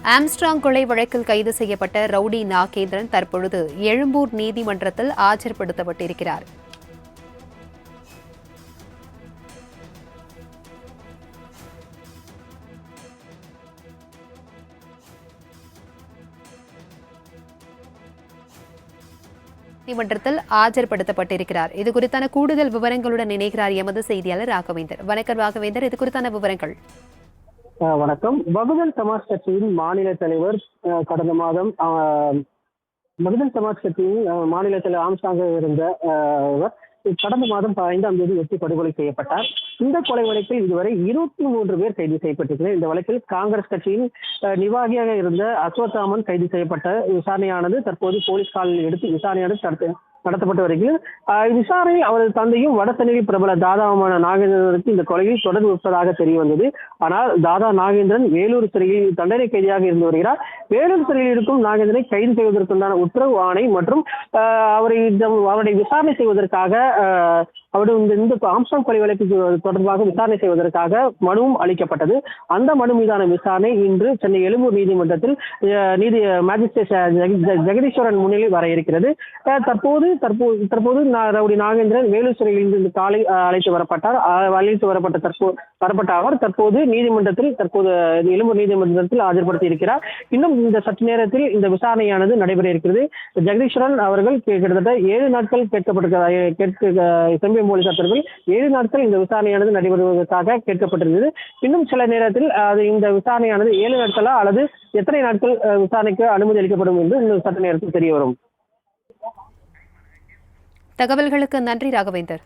Armstrong கொலை வழக்கில் கைது செய்யப்பட்ட ரவுடி நாகேந்திரன் தற்பொழுது எழும்பூர் நீதிமன்றத்தில் ஆஜர்படுத்தப்பட்டிருக்கிறார். நீதிமன்றத்தில் ஆஜர்படுத்தப்பட்டிருக்கிறார். இது குறித்தான கூடுதல் விவரங்களுடன் இணைகிறார் எமது செய்தியாளர் ராகவேந்தர். வணக்கம் ராகவேந்தர், இது குறித்தான விவரங்கள். வணக்கம். பகுஜன் சமாஜ் கட்சியின் மாநில தலைவர் கடந்த மாதம் பகுஜன் சமாஜ் கட்சியின் மாநில தலைவர் ஆம்ஸ்ட்ராங் இருந்த கடந்த மாதம் 5ஆம் தேதி வெட்டி படுகொலை செய்யப்பட்டார். இந்த கொலை வழக்கில் இதுவரை 23 பேர் கைது செய்யப்பட்டிருக்கிறார். இந்த வழக்கில் காங்கிரஸ் கட்சியின் நிர்வாகியாக இருந்த அஸ்வத்தாமன் கைது செய்யப்பட்ட விசாரணையானது தற்போது போலீஸ் காலில் எடுத்து விசாரணையானது நடத்தப்பட்டு வருகிறது. விசாரணையில் அவரது தந்தையும் வடசென்னையில் பிரபல தாதாவுமான நாகேந்திரனுக்கு இந்த கொலையில் தொடர்பு இருப்பதாக தெரிய வந்தது. ஆனால் தாதா நாகேந்திரன் வேலூர் சிறையில் தண்டனை கைதியாக இருந்து வருகிறார். வேலூர் சிறையில் இருக்கும் நாகேந்திரனை கைது செய்வதற்குண்டான உத்தரவு ஆணை மற்றும் அவரை விசாரணை செய்வதற்காக இந்த ஆம்ஸ்ட்ராங் கொலை வழக்கு தொடர்பாக விசாரணை செய்வதற்காக மனுவும் அளிக்கப்பட்டது. அந்த மனு மீதான விசாரணை இன்று சென்னை எழும்பூர் நீதிமன்றத்தில் மேஜிஸ்ட்ரேட் ஜெகதீஸ்வரன் முன்னிலையில் வர இருக்கிறது. தற்போது ரவுடி நாகேந்திரன் வேலூர் சிறையில் இருந்து காலை அழைத்து வரப்பட்ட அவர் தற்போது எழும்பூர் நீதிமன்றத்தில் ஆஜர்படுத்தி இருக்கிறார். இன்னும் இந்த சற்று நேரத்தில் இந்த விசாரணையானது நடைபெற இருக்கிறது. ஜெகதீஸ்வரன் அவர்கள் கிட்டத்தட்ட 7 நாட்கள் செம்பியம் போலீசார் தரப்பில் 7 நாட்கள் இந்த விசாரணையானது நடைபெறுவதற்காக கேட்கப்பட்டிருந்தது. இன்னும் சில நேரத்தில் இந்த விசாரணையானது 7 நாட்களா அல்லது எத்தனை நாட்கள் விசாரணைக்கு அனுமதி அளிக்கப்படும் என்று இன்னும் சற்று நேரத்தில் தெரிய வரும். தகவல்களுக்கு நன்றி ராகவேந்தர்.